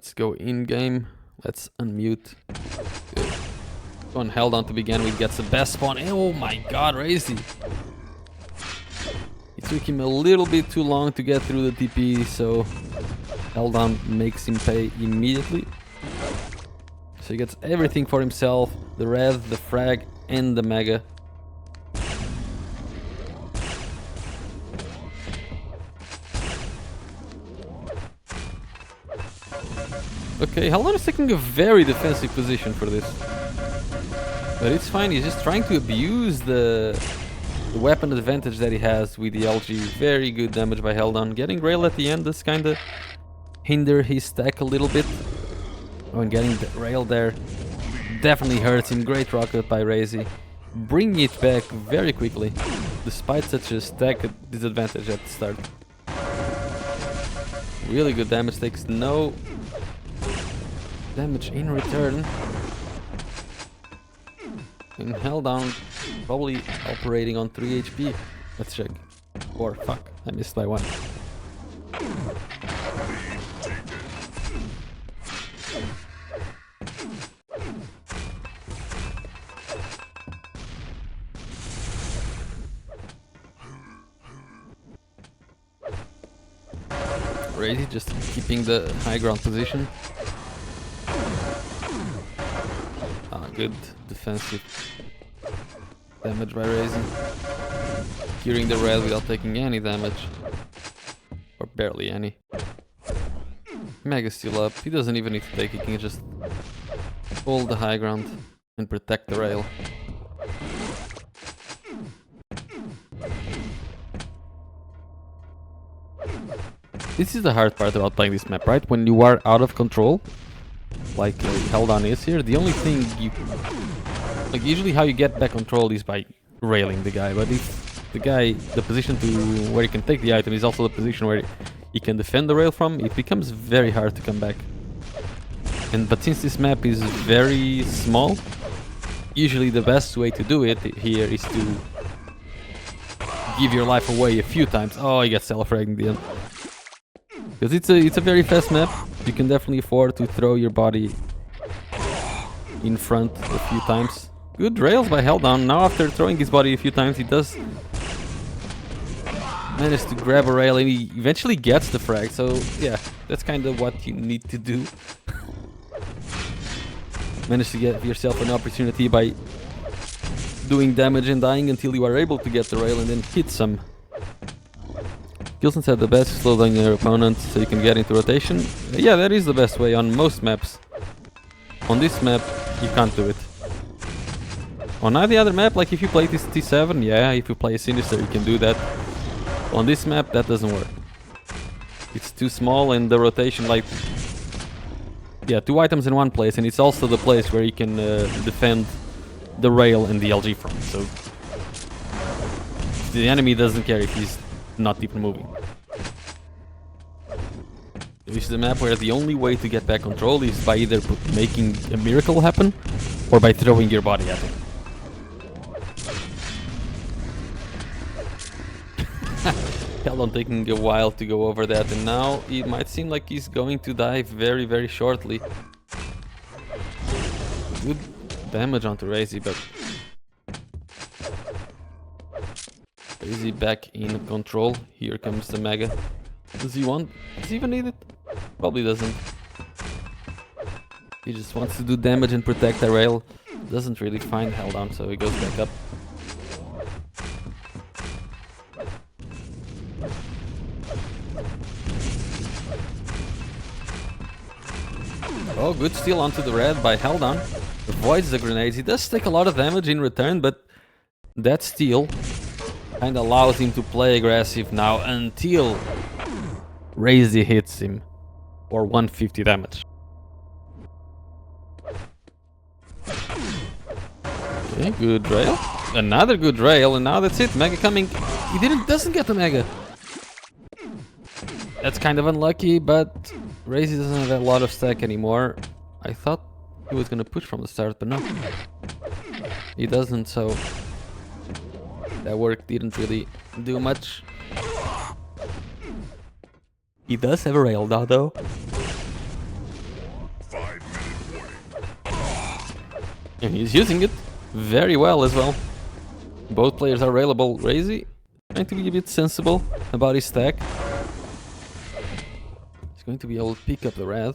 Let's go in-game. Let's unmute. Good. Go on h3lldown to begin with, gets the best spawn. Oh my god, Razy! It took him a little bit too long to get through the TP, so h3lldown makes him pay immediately. So he gets everything for himself, the red, the frag, and the mega. Okay, h3lldown is taking a very defensive position for this. But it's fine, he's just trying to abuse the weapon advantage that he has with the LG. Very good damage by h3lldown. Getting rail at the end does kinda hinder his stack a little bit. Oh, and getting the rail there definitely hurts him. Great rocket by Razy. Bringing it back very quickly, despite such a stack disadvantage at the start. Really good damage, takes no damage in return. And h3lldown probably operating on 3 HP. Let's check. Or fuck, I missed by 1. Razy just keeping the high ground position. Good defensive damage by Razy. Curing the red without taking any damage. Or barely any. Mega's still up. He doesn't even need to take it. He can just hold the high ground and protect the rail. This is the hard part about playing this map, right? When you are out of control, like h3lldown is here, the only thing you... Like, usually how you get back control is by railing the guy, but if the position to where he can take the item is also the position where he can defend the rail from, it becomes very hard to come back. But since this map is very small, usually the best way to do it here is to give your life away a few times. Oh, he gets self-fragged in the end. Because it's a very fast map, you can definitely afford to throw your body in front a few times. Good rails by h3lldown. Now after throwing his body a few times, he does manage to grab a rail and he eventually gets the frag. So yeah, that's kind of what you need to do. Manage to get yourself an opportunity by doing damage and dying until you are able to get the rail and then hit some. Gilson said the best is slow down your opponent so you can get into rotation. Yeah, that is the best way on most maps. On this map, you can't do it. On any other map, like if you play this T7, yeah, if you play a Sinister, you can do that. On this map, that doesn't work. It's too small and the rotation, like... Yeah, 2 items in one place, and it's also the place where you can defend the rail and the LG from. So the enemy doesn't care if he's not even moving. This is a map where the only way to get back control is by either making a miracle happen or by throwing your body at him. h3lldown taking a while to go over that, and now it might seem like he's going to die very, very shortly. Good damage onto Razy, but Razy back in control. Here comes the mega. Does he even need it? Probably doesn't. He just wants to do damage and protect the rail. Doesn't really find h3lldown, so he goes back up. Oh, good steal onto the red by h3lldown. Avoids the grenades. He does take a lot of damage in return, but that steal kind of allows him to play aggressive now until Razy hits him for 150 damage. Okay, good rail. Another good rail, and now that's it. Mega coming. He doesn't get the mega. That's kind of unlucky, but Razy doesn't have a lot of stack anymore. I thought he was gonna push from the start, but no. He doesn't, so that work didn't really do much. He does have a rail now, though. And he's using it very well as well. Both players are available. Razy trying to be a bit sensible about his stack. He's going to be able to pick up the red.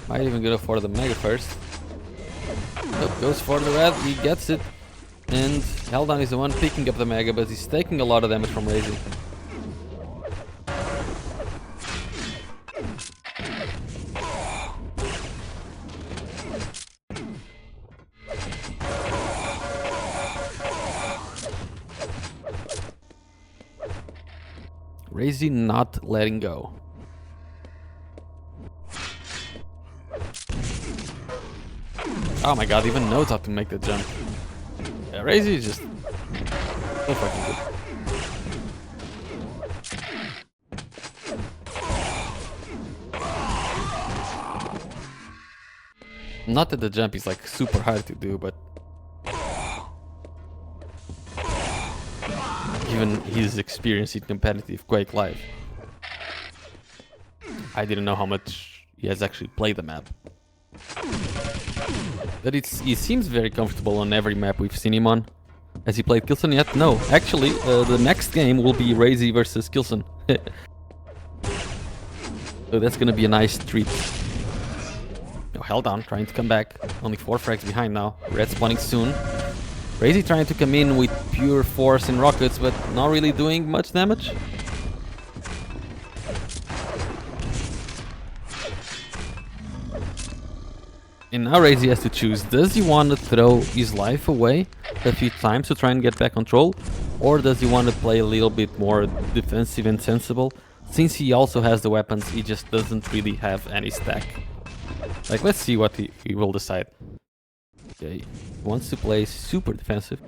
Might even go for the mega first. Nope, goes for the red, he gets it. And h3lldown is the one picking up the mega, but he's taking a lot of damage from Razy. Razy not letting go. Oh my god, even knows how to make the jump. Yeah, Razy is just so fucking good. Not that the jump is like super hard to do, but given his experience in competitive Quake Live, I didn't know how much he has actually played the map. But he seems very comfortable on every map we've seen him on. Has he played Killson yet? No. Actually, the next game will be Razy versus Killson. So that's gonna be a nice treat. No, h3lldown trying to come back. Only 4 frags behind now. Red spawning soon. Razy trying to come in with pure force and rockets, but not really doing much damage. And now Razy has to choose. Does he want to throw his life away a few times to try and get back control? Or does he want to play a little bit more defensive and sensible? Since he also has the weapons, he just doesn't really have any stack. Like, let's see what he will decide. Okay, he wants to play super defensive.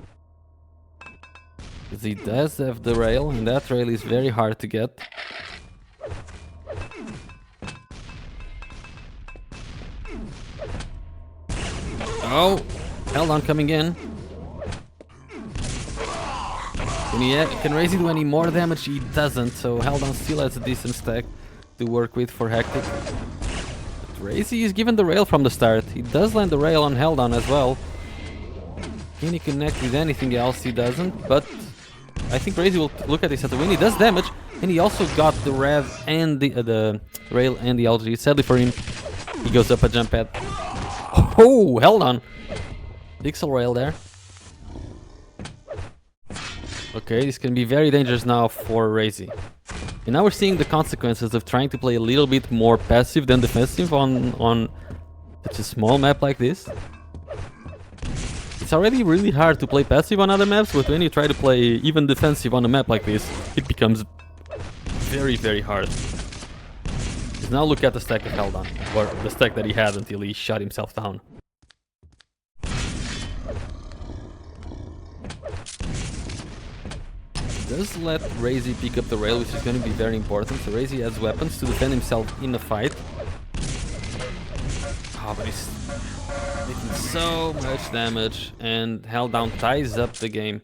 Because he does have the rail, and that rail is very hard to get. Oh, h3lldown coming in. Can Razy do any more damage? He doesn't, so h3lldown still has a decent stack to work with for Hectic. But Razy is given the rail from the start. He does land the rail on h3lldown as well. Can he connect with anything else? He doesn't, but I think Razy will look at this at the win. He does damage, and he also got the rev and the rail and the LG. Sadly for him, he goes up a jump pad. Oh, h3lldown. Pixel rail there. Okay, this can be very dangerous now for Razy. And now we're seeing the consequences of trying to play a little bit more passive than defensive on such a small map like this. It's already really hard to play passive on other maps, but when you try to play even defensive on a map like this, it becomes very, very hard. Because now look at the stack of h3lldown, or the stack that he had until he shut himself down. Does let Razy pick up the rail, which is going to be very important. So Razy has weapons to defend himself in a fight. Oh, but he's taking so much damage, and h3lldown ties up the game.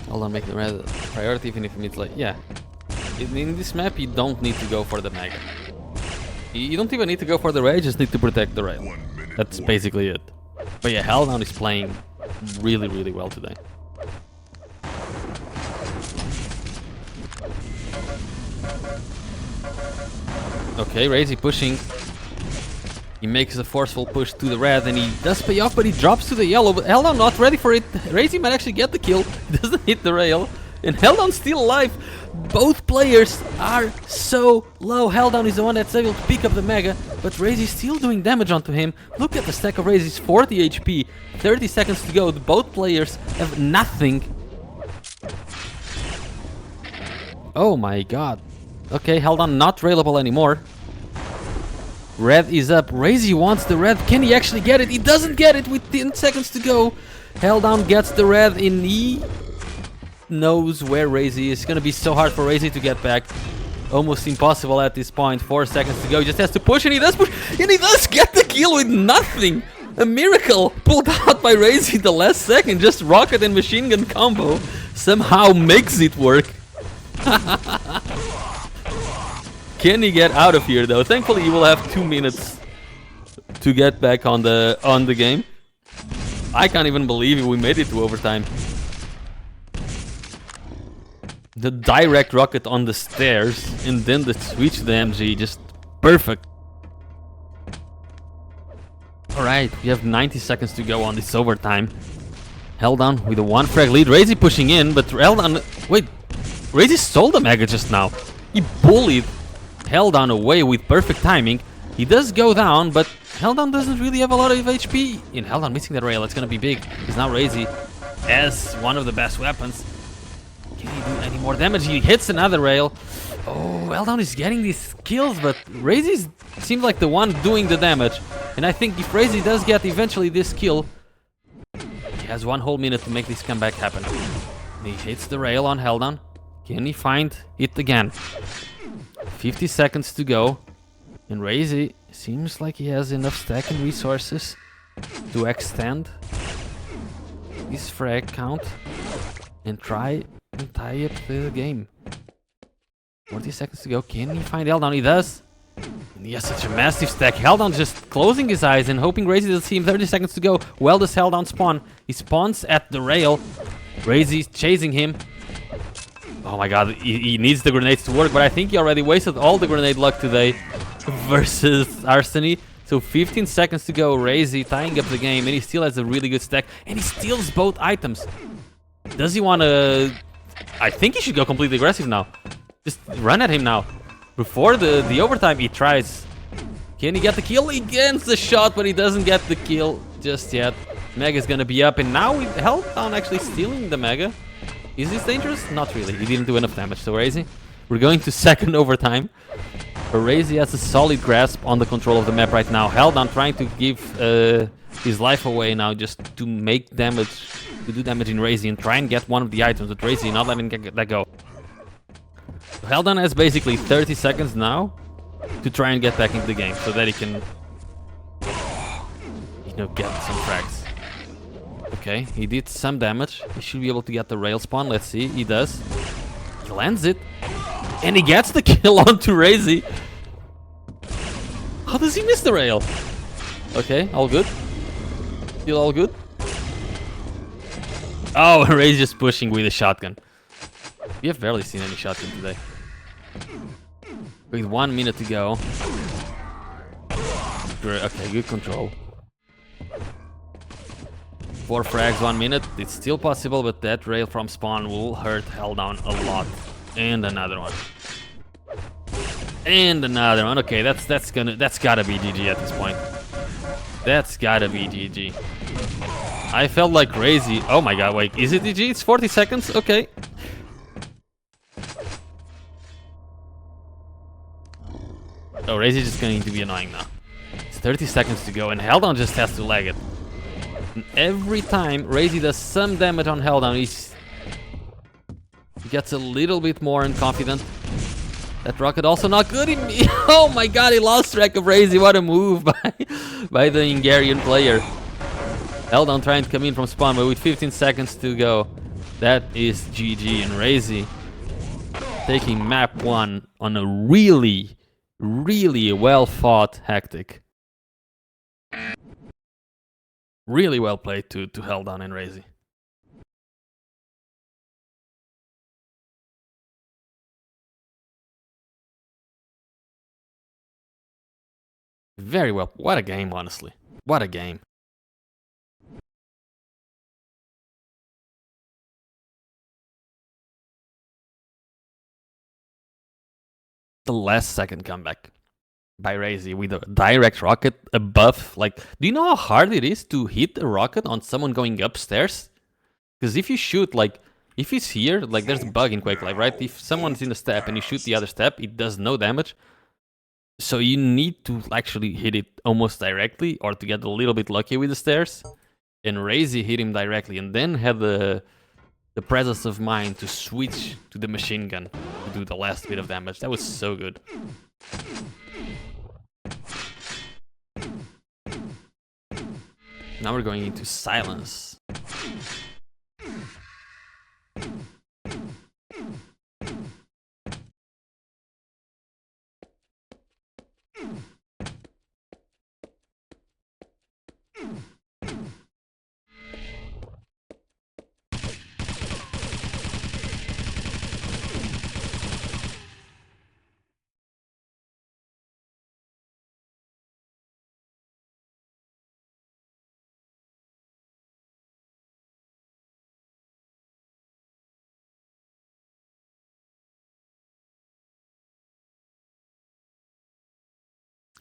h3lldown making the red priority, even if it's like, yeah. In this map, you don't need to go for the mega. You don't even need to go for the rail, you just need to protect the rail. That's basically it. But yeah, h3lldown is playing really, really well today. Okay, Razy pushing. He makes a forceful push to the red, and he does pay off, but he drops to the yellow. But h3lldown not ready for it. Razy might actually get the kill. He doesn't hit the rail. And h3lldown still alive. Both players are so low. h3lldown is the one that's able to pick up the mega, but Razy still doing damage onto him. Look at the stack of Razy's 40 HP. 30 seconds to go. Both players have nothing. Oh my god. Okay, h3lldown not railable anymore. Red is up. Razy wants the red. Can he actually get it? He doesn't get it with 10 seconds to go. h3lldown gets the red, and he knows where Razy is. It's gonna be so hard for Razy to get back. Almost impossible at this point. 4 seconds to go. He just has to push, and he does push, and he does get the kill with nothing. A miracle pulled out by Razy the last second. Just rocket and machine gun combo somehow makes it work. Can he get out of here though? Thankfully, he will have 2 minutes to get back on the game. I can't even believe we made it to overtime. The direct rocket on the stairs and then the switch to the MG, just perfect. Alright, we have 90 seconds to go on this overtime. h3lldown with a 1 frag lead. Razy pushing in, but h3lldown... Wait, Razy stole the Mega just now. He bullied h3lldown away with perfect timing. He does go down, but h3lldown doesn't really have a lot of HP. And h3lldown missing that rail, it's gonna be big. Because now Razy has one of the best weapons. Can he do any more damage? He hits another rail. Oh, h3lldown is getting these kills, but Razy seems like the one doing the damage. And I think if Razy does get eventually this kill, he has 1 whole minute to make this comeback happen. And he hits the rail on h3lldown. Can he find it again? 50 seconds to go. And Razy seems like he has enough stack and resources to extend his frag count and try and tie up the game. 40 seconds to go. Can he find h3lldown? He does. And he has such a massive stack. h3lldown just closing his eyes and hoping Razy doesn't see him. 30 seconds to go. Well, does h3lldown spawn? He spawns at the rail. Razy's chasing him. Oh my god, he needs the grenades to work, but I think he already wasted all the grenade luck today versus Arseny. So 15 seconds to go. Razy tying up the game, and he still has a really good stack. And he steals both items. Does he want to... I think he should go completely aggressive now. Just run at him now. Before the overtime, he tries. Can he get the kill? He gets the shot, but he doesn't get the kill just yet. Mega's gonna be up, and now with h3lldown actually stealing the Mega. Is this dangerous? Not really. He didn't do enough damage. So Razy, we're going to second overtime. But Razy has a solid grasp on the control of the map right now. h3lldown trying to give his life away now just to make damage, to do damage in Razy and try and get one of the items. But Razy not letting that go. h3lldown has basically 30 seconds now to try and get back into the game so that he can, you know, get some frags. Okay, he did some damage. He should be able to get the rail spawn. Let's see. He does. He lands it. And he gets the kill onto Razy. How does he miss the rail? Okay, all good. Still all good. Oh, Razy just pushing with a shotgun. We have barely seen any shotgun today. With 1 minute to go. Okay, good control. 4 frags, 1 minute. It's still possible, but that rail from spawn will hurt h3lldown a lot. And another one. And another one. Okay, that's gotta be GG at this point. That's gotta be GG. I felt like Razy. Oh my god, wait, is it GG? It's 40 seconds? Okay. Oh, Razy just going to be annoying now. It's 30 seconds to go, and h3lldown just has to lag it. And every time Razy does some damage on h3lldown, he gets a little bit more confident. That rocket also not good. Oh my god, he lost track of Razy. What a move by the Hungarian player. h3lldown trying to come in from spawn, but with 15 seconds to go, that is GG. And Razy taking map 1 on a really well fought Hectic. Really well played to h3lldown and Razy. Very well. What a game, honestly. What a game. The last second comeback by Razy with a direct rocket above. Like, do you know how hard it is to hit a rocket on someone going upstairs? Because if you shoot, like, if he's here, like, there's a bug in Quake Live, right? If someone's in a step and you shoot the other step, it does no damage. So you need to actually hit it almost directly or to get a little bit lucky with the stairs. And Razy hit him directly and then had the presence of mind to switch to the machine gun to do the last bit of damage. That was so good. Now we're going into silence.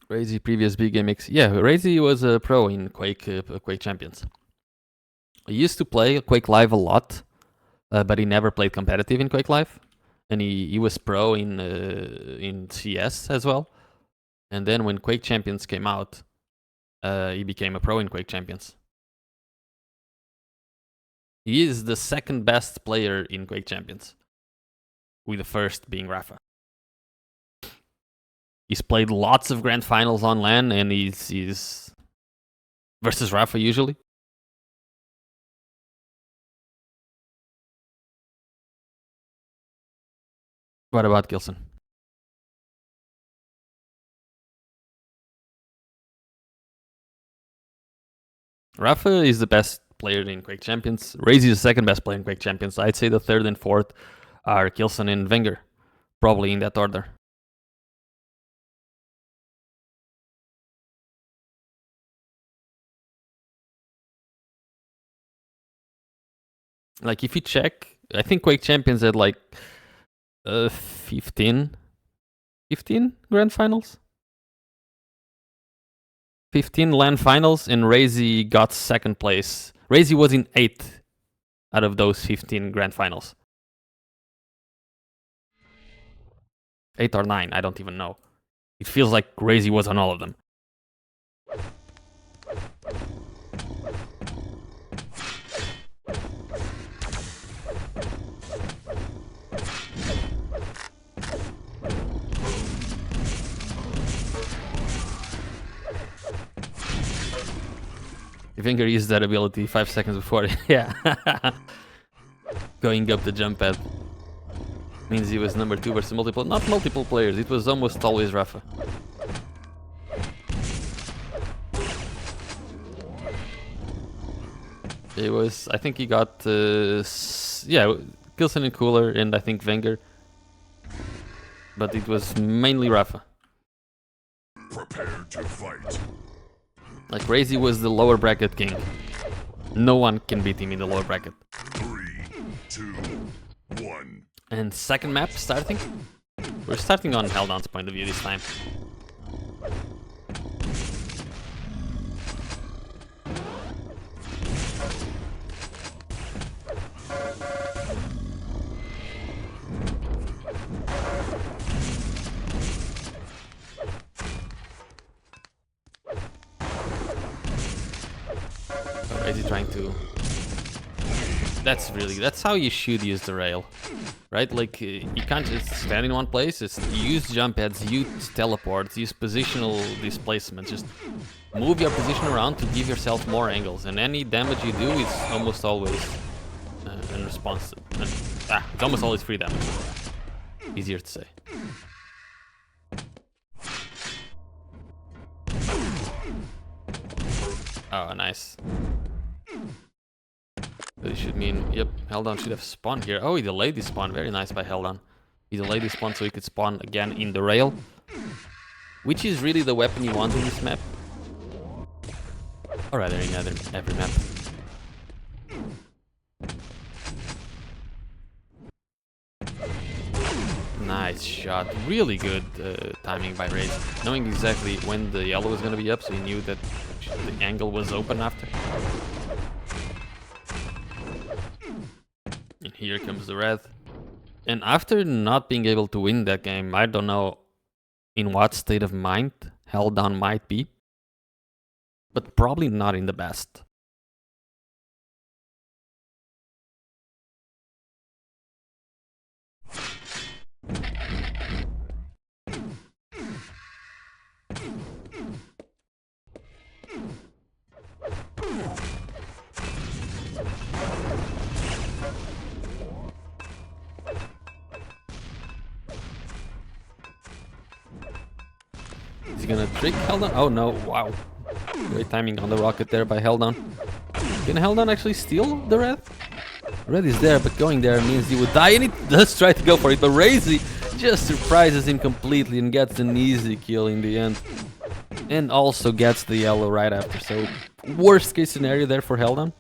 Crazy previous big gimmicks. Yeah, Razy was a pro in Quake Champions. He used to play Quake Live a lot, but he never played competitive in Quake Live. And he was pro in CS as well. And then when Quake Champions came out, he became a pro in Quake Champions. He is the second best player in Quake Champions, with the first being Rafa. He's played lots of grand finals on LAN, and he's versus Rafa usually. What about Gilson? Rafa is the best player in Quake Champions. Razy is the second best player in Quake Champions. I'd say the third and fourth are Gilson and Wenger, probably in that order. Like if you check, I think Quake Champions had like 15 grand finals. 15 LAN finals, and Razy got second place. Razy was in 8 out of those 15 grand finals. 8 or 9, I don't even know. It feels like Razy was on all of them. Wenger used that ability 5 seconds before. Yeah. Going up the jump pad. Means he was number 2 versus multiple. Not multiple players, it was almost always Rafa. It was, I think he got, yeah, Gilson and Cooler, and I think Wenger. But it was mainly Rafa. Prepare to fight. Like, Razy was the lower bracket king. No one can beat him in the lower bracket. 3, 2, 1. And second map starting? We're starting on h3lldown's point of view this time. Razy trying to... That's how you should use the rail. Right? Like, you can't just stand in one place, it's use jump pads, use teleports, use positional displacement, just move your position around to give yourself more angles, and any damage you do is almost always unresponsive. It's almost always free damage. Easier to say. Oh, nice. This should mean, yep, h3lldown should have spawned here. Oh, he delayed the spawn. Very nice by h3lldown. He delayed the spawn so he could spawn again in the rail. Which is really the weapon you want in this map. Or rather, in every map. Nice shot. Really good timing by Raze. Knowing exactly when the yellow was going to be up, so he knew that the angle was open after. And here comes the red. And after not being able to win that game, I don't know in what state of mind h3lldown might be. But probably not in the best. Is he gonna trick h3lldown? Oh no, wow. Great timing on the rocket there by h3lldown. Can h3lldown actually steal the red? Red is there, but going there means he would die, and he does try to go for it, but Razy just surprises him completely and gets an easy kill in the end. And also gets the yellow right after, so worst case scenario there for h3lldown.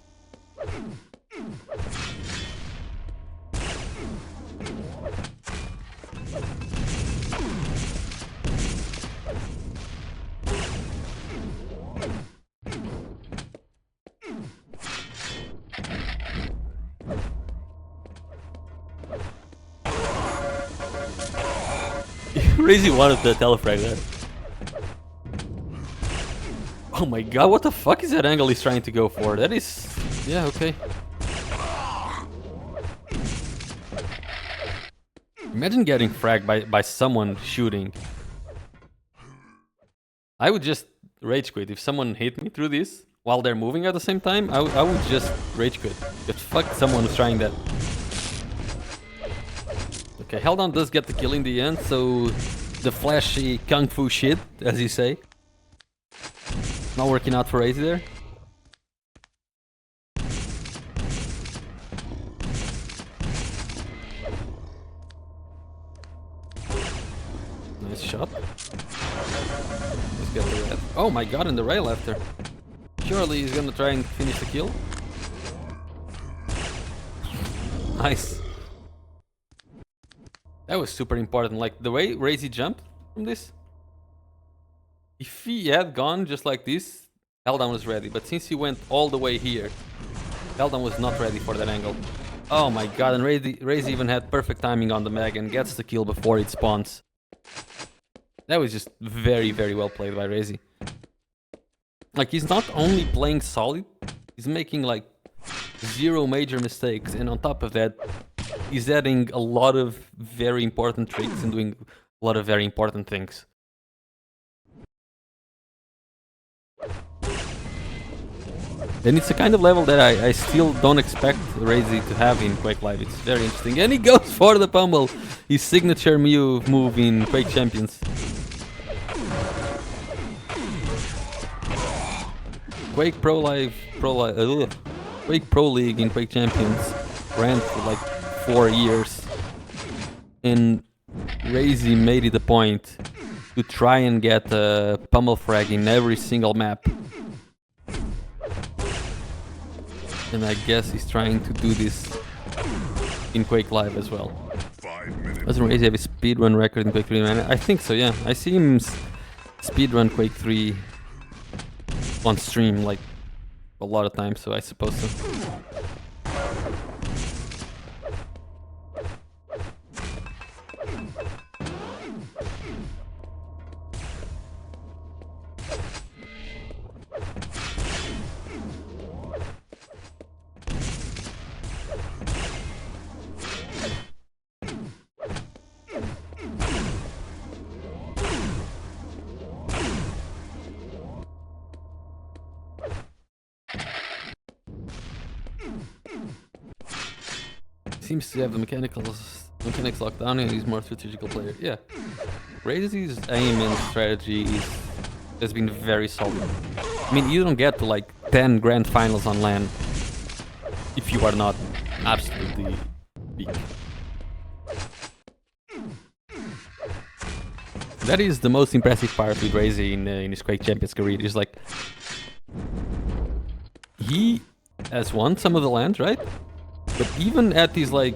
Razy wanted the telefrag there. Oh my god, what the fuck is that angle he's trying to go for? That is... yeah, okay. Imagine getting fragged by someone shooting. I would just rage quit. If someone hit me through this while they're moving at the same time, I would just rage quit. Just fuck someone who's trying that. Okay, h3lldown does get the kill in the end, so the flashy kung fu shit, as you say. Not working out for Razy there. Nice shot. Let's get the red. Oh my god, and the rail after. Surely he's gonna try and finish the kill. Nice. That was super important, like the way Razy jumped from this. If he had gone just like this, h3lldown was ready, but since he went all the way here, h3lldown was not ready for that angle. Oh my god, and Razy even had perfect timing on the mag and gets the kill before it spawns. That was just very, very well played by Razy. Like, he's not only playing solid, he's making like 0 major mistakes, and on top of that, he's adding a lot of very important tricks and doing a lot of very important things. And it's a kind of level that I still don't expect Razy to have in Quake Live. It's very interesting. And he goes for the pummel! His signature move in Quake Champions. Quake Quake Pro League in Quake Champions ran for like 4 years. And Razy made it a point to try and get a pummel frag in every single map. And I guess he's trying to do this in Quake Live as well. Doesn't Razy have a speedrun record in Quake 3? I think so, yeah. I see him speedrun Quake 3 on stream like a lot of times, so I suppose so. Seems to have the mechanics locked down and he's more strategical player. Yeah. Razy's aim and strategy has been very solid. I mean, you don't get to like 10 grand finals on LAN if you are not absolutely peak. That is the most impressive part with Razy in his Quake Champions career. Is like he has won some of the LANs, right? But even at these, like,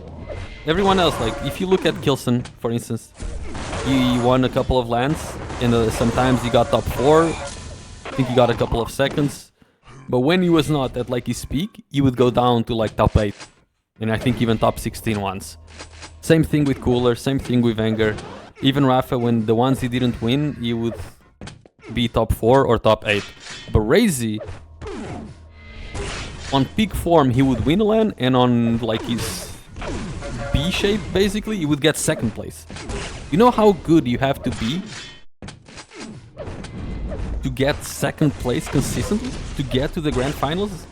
everyone else, like, if you look at Kilson, for instance, he won a couple of LANs, and sometimes he got top 4, I think he got a couple of seconds, but when he was not at, like, his peak, he would go down to, like, top 8, and I think even top 16 once. Same thing with Cooler, same thing with Wenger. Even Rafa, when the ones he didn't win, he would be top 4 or top 8. But Razy, on peak form, he would win a LAN, and on like his B shape, basically, he would get 2nd place. You know how good you have to be to get second place consistently, to get to the grand finals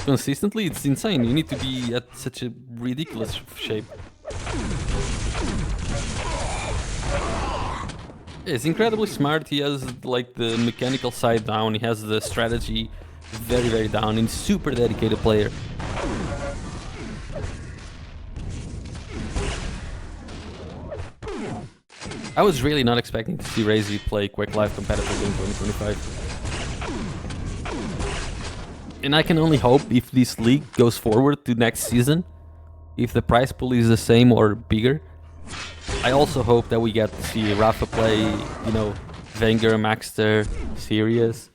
consistently, it's insane. You need to be at such a ridiculous shape. He's incredibly smart. He has like the mechanical side down. He has the strategy very, very down. He's a super dedicated player. I was really not expecting to see Razy play Quake Live competitively in 2025. And I can only hope if this league goes forward to next season, if the prize pool is the same or bigger, I also hope that we get to see Rafa play, you know, Wenger, Maxter, Sirius.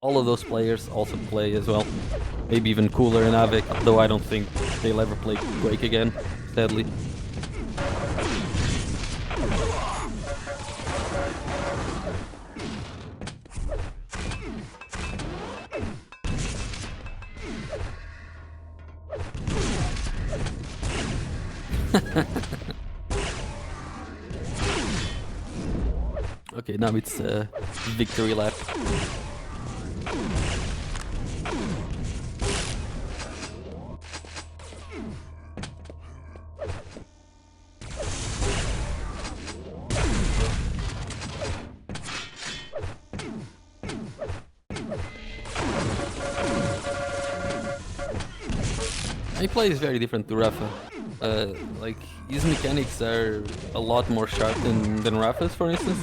All of those players also play as well. Maybe even Cooler and Avik, though I don't think they'll ever play Quake again, sadly. Okay, now it's victory lap. He plays very different to Rafa. Like, his mechanics are a lot more sharp than Rafa's, for instance.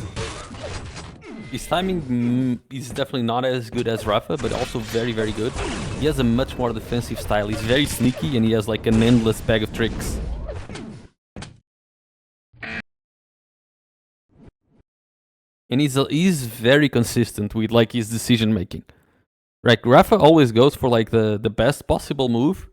His timing is definitely not as good as Rafa, but also very, very good. He has a much more defensive style. He's very sneaky and he has like an endless bag of tricks. And he's very consistent with like his decision making. Like, Rafa always goes for like the best possible move,